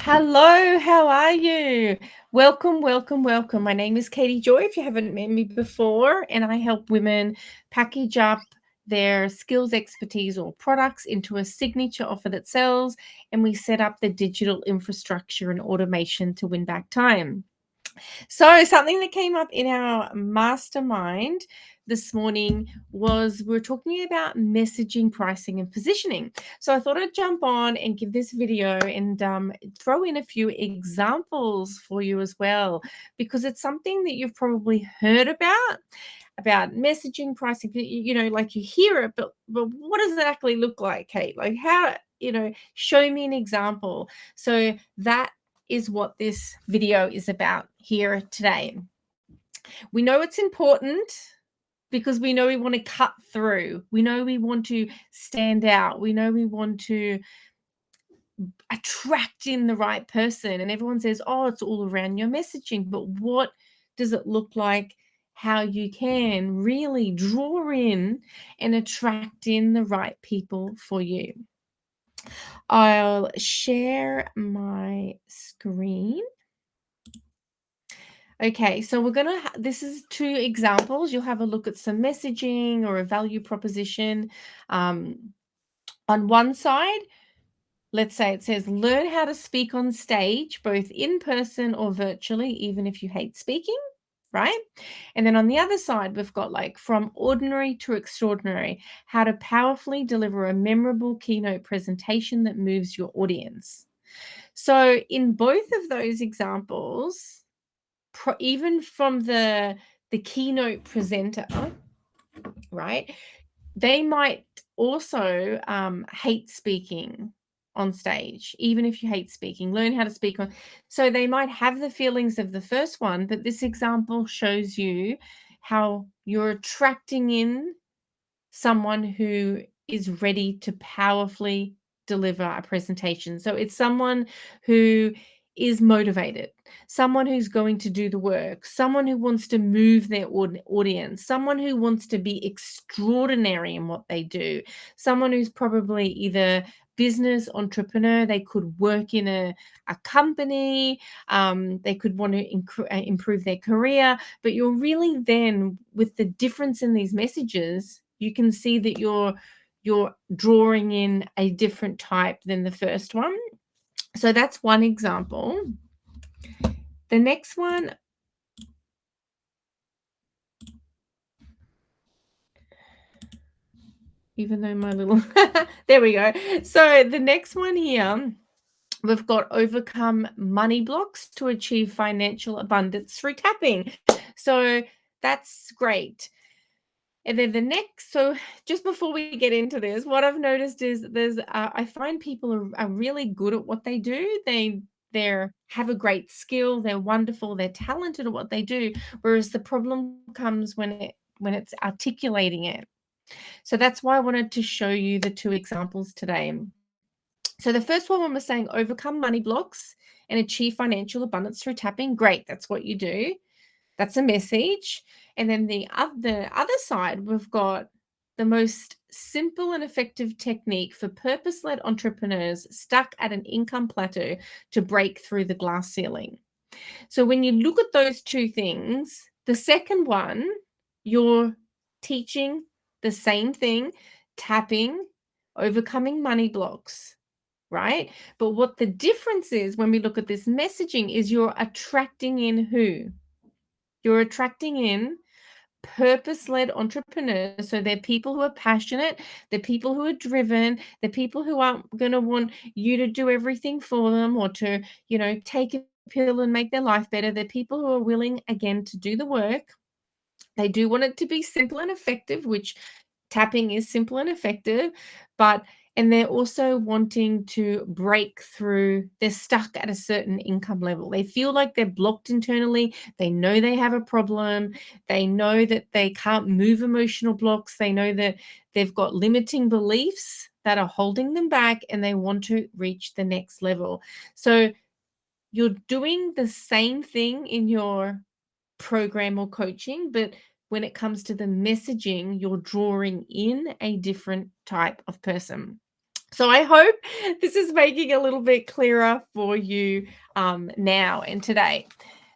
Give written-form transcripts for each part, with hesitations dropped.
Hello, how are you? Welcome, welcome, welcome. My name is Katie Joy, if you haven't met me before, and I help women package up their skills, expertise, or products into a signature offer that sells, and we set up the digital infrastructure and automation to win back time. So, something that came up in our mastermind this morning was we're talking about messaging, pricing, and positioning. So, I thought I'd jump on and give this video and throw in a few examples for you as well, because it's something that you've probably heard about messaging, pricing. Like you hear it, but what does it actually look like, Kate? Like, how, show me an example. So, that is what this video is about here today. We know it's important because we know we want to cut through. We know we want to stand out. We know we want to attract in the right person. And everyone says, oh, it's all around your messaging. But what does it look like? How you can really draw in and attract in the right people for you. I'll share my screen. Okay, so we're gonna, this is two examples. You'll have a look at some messaging or a value proposition. On one side, let's say it says, learn how to speak on stage, both in person or virtually, even if you hate speaking, right? And then on the other side, we've got like from ordinary to extraordinary, how to powerfully deliver a memorable keynote presentation that moves your audience. So in both of those examples, even from the keynote presenter, right? They might also hate speaking on stage, even if you hate speaking. Learn how to speak on. So they might have the feelings of the first one, but this example shows you how you're attracting in someone who is ready to powerfully deliver a presentation. So it's someone who is motivated, someone who's going to do the work, someone who wants to move their audience, someone who wants to be extraordinary in what they do, someone who's probably either business entrepreneur, they could work in a company, they could want to improve their career, but you're really then, with the difference in these messages, you can see that you're drawing in a different type than the first one. So that's one example. The next one, even though my little there we go. So the next one here, we've got overcome money blocks to achieve financial abundance through tapping. So that's great. And then the next, so just before we get into this, what I've noticed is I find people are really good at what they do. They have a great skill. They're wonderful. They're talented at what they do. Whereas the problem comes when it's articulating it. So that's why I wanted to show you the two examples today. So the first one, when we're saying overcome money blocks and achieve financial abundance through tapping, great. That's what you do. That's a message. And then the other side, we've got the most simple and effective technique for purpose-led entrepreneurs stuck at an income plateau to break through the glass ceiling. So when you look at those two things, the second one, you're teaching the same thing, tapping, overcoming money blocks, right? But what the difference is when we look at this messaging is you're attracting in who? You're attracting in purpose-led entrepreneurs. So they're people who are passionate, they're people who are driven, they're people who aren't going to want you to do everything for them or to, take a pill and make their life better. They're people who are willing, again, to do the work. They do want it to be simple and effective, which tapping is simple and effective, and they're also wanting to break through. They're stuck at a certain income level. They feel like they're blocked internally. They know they have a problem. They know that they can't move emotional blocks. They know that they've got limiting beliefs that are holding them back, and they want to reach the next level. So you're doing the same thing in your program or coaching, but when it comes to the messaging, you're drawing in a different type of person. So I hope this is making a little bit clearer for you now and today.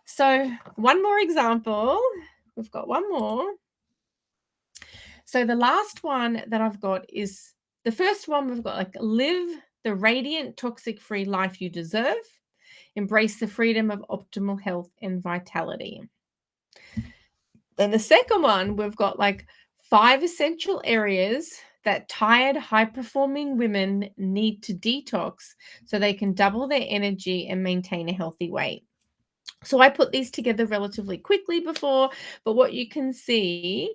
So one more example. We've got one more. So the last one that I've got is the first one we've got like live the radiant, toxic free life you deserve. Embrace the freedom of optimal health and vitality. Then the second one, we've got like 5 essential areas that tired, high performing women need to detox so they can double their energy and maintain a healthy weight. So I put these together relatively quickly before, but what you can see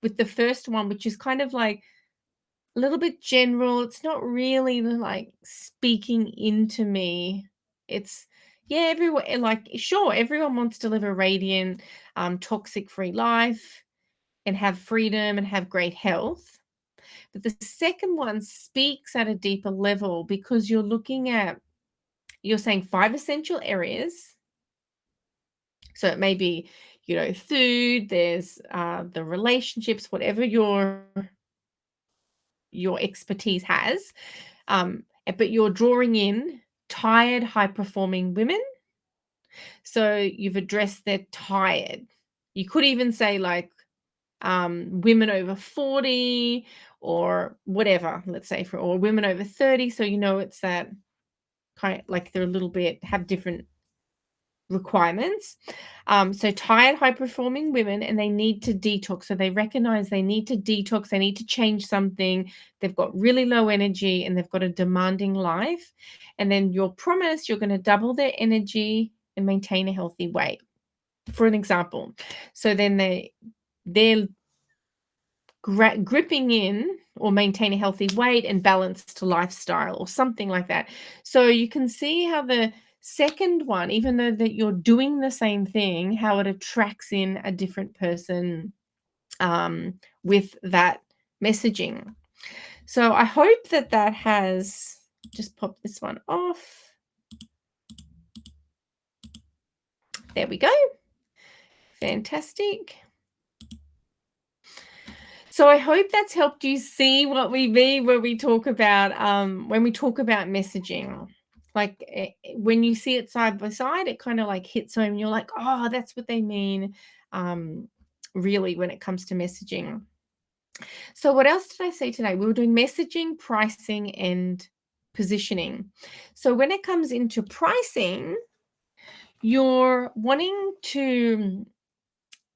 with the first one, which is kind of like a little bit general, it's not really like speaking into me. It's yeah, everyone like sure, everyone wants to live a radiant, toxic free life and have freedom and have great health. But the second one speaks at a deeper level because you're saying 5 essential areas. So it may be, food, there's the relationships, whatever your expertise has. But you're drawing in tired, high performing women. So you've addressed they're tired. You could even say like women over 40 or whatever, let's say or women over 30. So, it's that kind of like they're a little bit have different requirements. So tired, high performing women, and they need to detox. So they recognize they need to detox, they need to change something. They've got really low energy and they've got a demanding life. And then your promise, you're going to double their energy and maintain a healthy weight. For an example. So then they're gripping in or maintain a healthy weight and balanced lifestyle or something like that. So you can see how the second one, even though that you're doing the same thing, how it attracts in a different person with that messaging. So I hope that has just pop this one off. There we go. Fantastic. So I hope that's helped you see what we mean when we talk about messaging. Like when you see it side by side, it kind of like hits home. And you're like, oh, that's what they mean. Um, really, when it comes to messaging. So what else did I say today? We were doing messaging, pricing, and positioning. So when it comes into pricing, you're wanting to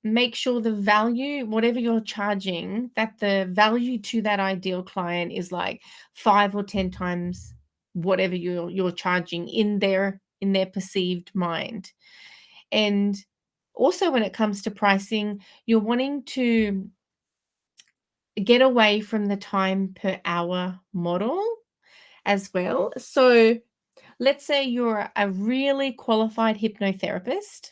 make sure the value, whatever you're charging, that the value to that ideal client is like 5 or 10 times whatever you're charging in their perceived mind. And also when it comes to pricing, you're wanting to get away from the time per hour model as well. So let's say you're a really qualified hypnotherapist.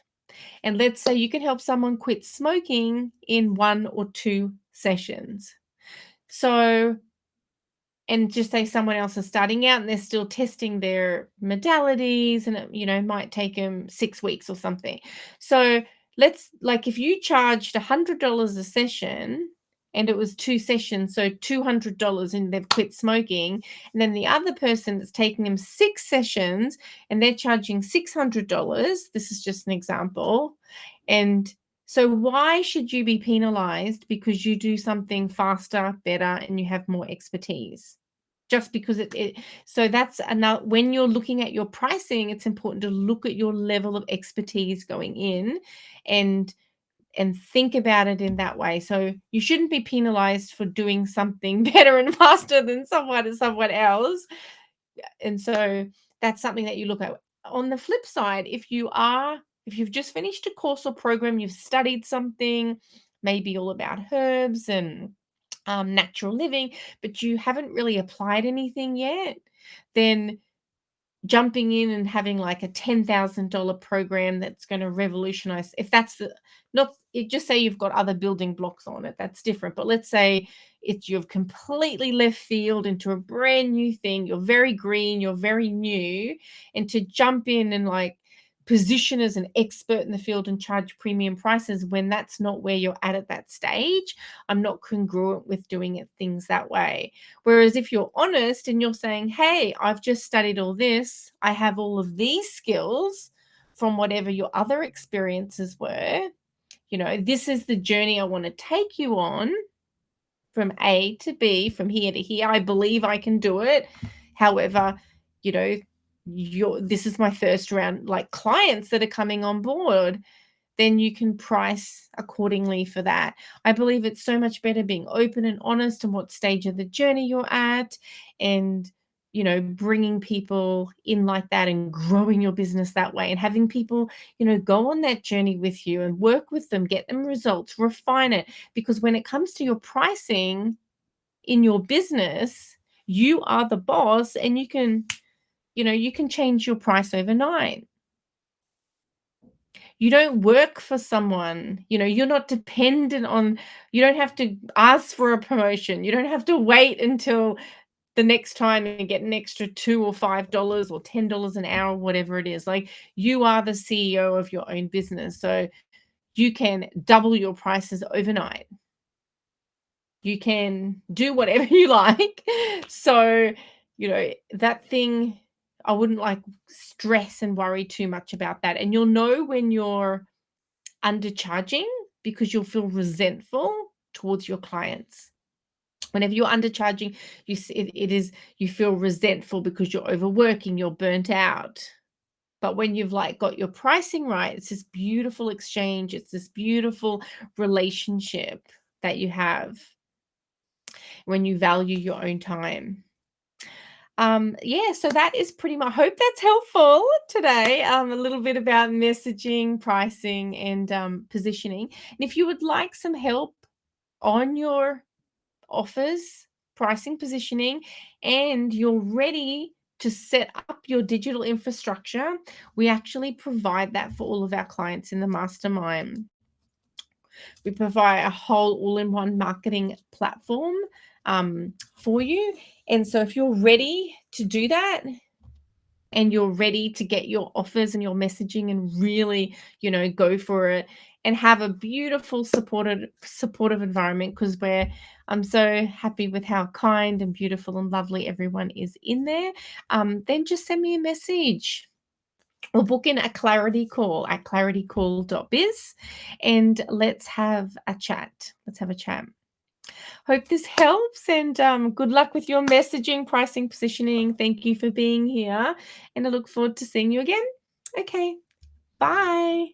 And let's say you can help someone quit smoking in 1 or 2 sessions. So, and just say someone else is starting out and they're still testing their modalities and it, might take them 6 weeks or something. So, let's like if you charged $100 a session and it was 2 sessions, so $200 and they've quit smoking, and then the other person that's taking them 6 sessions and they're charging $600, this is just an example. And so why should you be penalized because you do something faster, better, and you have more expertise? Just because so that's another when you're looking at your pricing, it's important to look at your level of expertise going in and think about it in that way. So you shouldn't be penalized for doing something better and faster than someone else. And so that's something that you look at. On the flip side, if you've just finished a course or program, you've studied something, maybe all about herbs and natural living, but you haven't really applied anything yet, then jumping in and having like a $10,000 program that's going to revolutionize, if that's the not it, just say you've got other building blocks on it, that's different. But let's say it's you've completely left field into a brand new thing, you're very green, you're very new, and to jump in and like position as an expert in the field and charge premium prices when that's not where you're at that stage. I'm not congruent with doing it things that way. Whereas if you're honest and you're saying, hey, I've just studied all this, I have all of these skills from whatever your other experiences were, this is the journey I want to take you on from A to B, from here to here. I believe I can do it. However, you know, this is my first round, like clients that are coming on board, then you can price accordingly for that. I believe it's so much better being open and honest on what stage of the journey you're at, and bringing people in like that and growing your business that way, and having people go on that journey with you and work with them, get them results, refine it. Because when it comes to your pricing in your business, you are the boss, and you can change your price overnight. You don't work for someone, you're not dependent on, you don't have to ask for a promotion. You don't have to wait until the next time and get an extra 2 or $5 or $10 an hour, whatever it is. Like, you are the CEO of your own business, so you can double your prices overnight. You can do whatever you like. So, that thing, I wouldn't like stress and worry too much about that. And you'll know when you're undercharging, because you'll feel resentful towards your clients. Whenever you're undercharging, you feel resentful because you're overworking, you're burnt out. But when you've like got your pricing right, it's this beautiful exchange, it's this beautiful relationship that you have when you value your own time. Yeah, so that is pretty much, I hope that's helpful today. A little bit about messaging, pricing, and positioning. And if you would like some help on your offers, pricing, positioning, and you're ready to set up your digital infrastructure, we actually provide that for all of our clients in the mastermind. We provide a whole all-in-one marketing platform for you. And so if you're ready to do that, and you're ready to get your offers and your messaging and really, go for it, and have a beautiful supportive environment, because I'm so happy with how kind and beautiful and lovely everyone is in there, then just send me a message or book in a clarity call at claritycall.biz, and let's have a chat. Hope this helps, and good luck with your messaging, pricing, positioning. Thank you for being here, and I look forward to seeing you again. Okay, bye.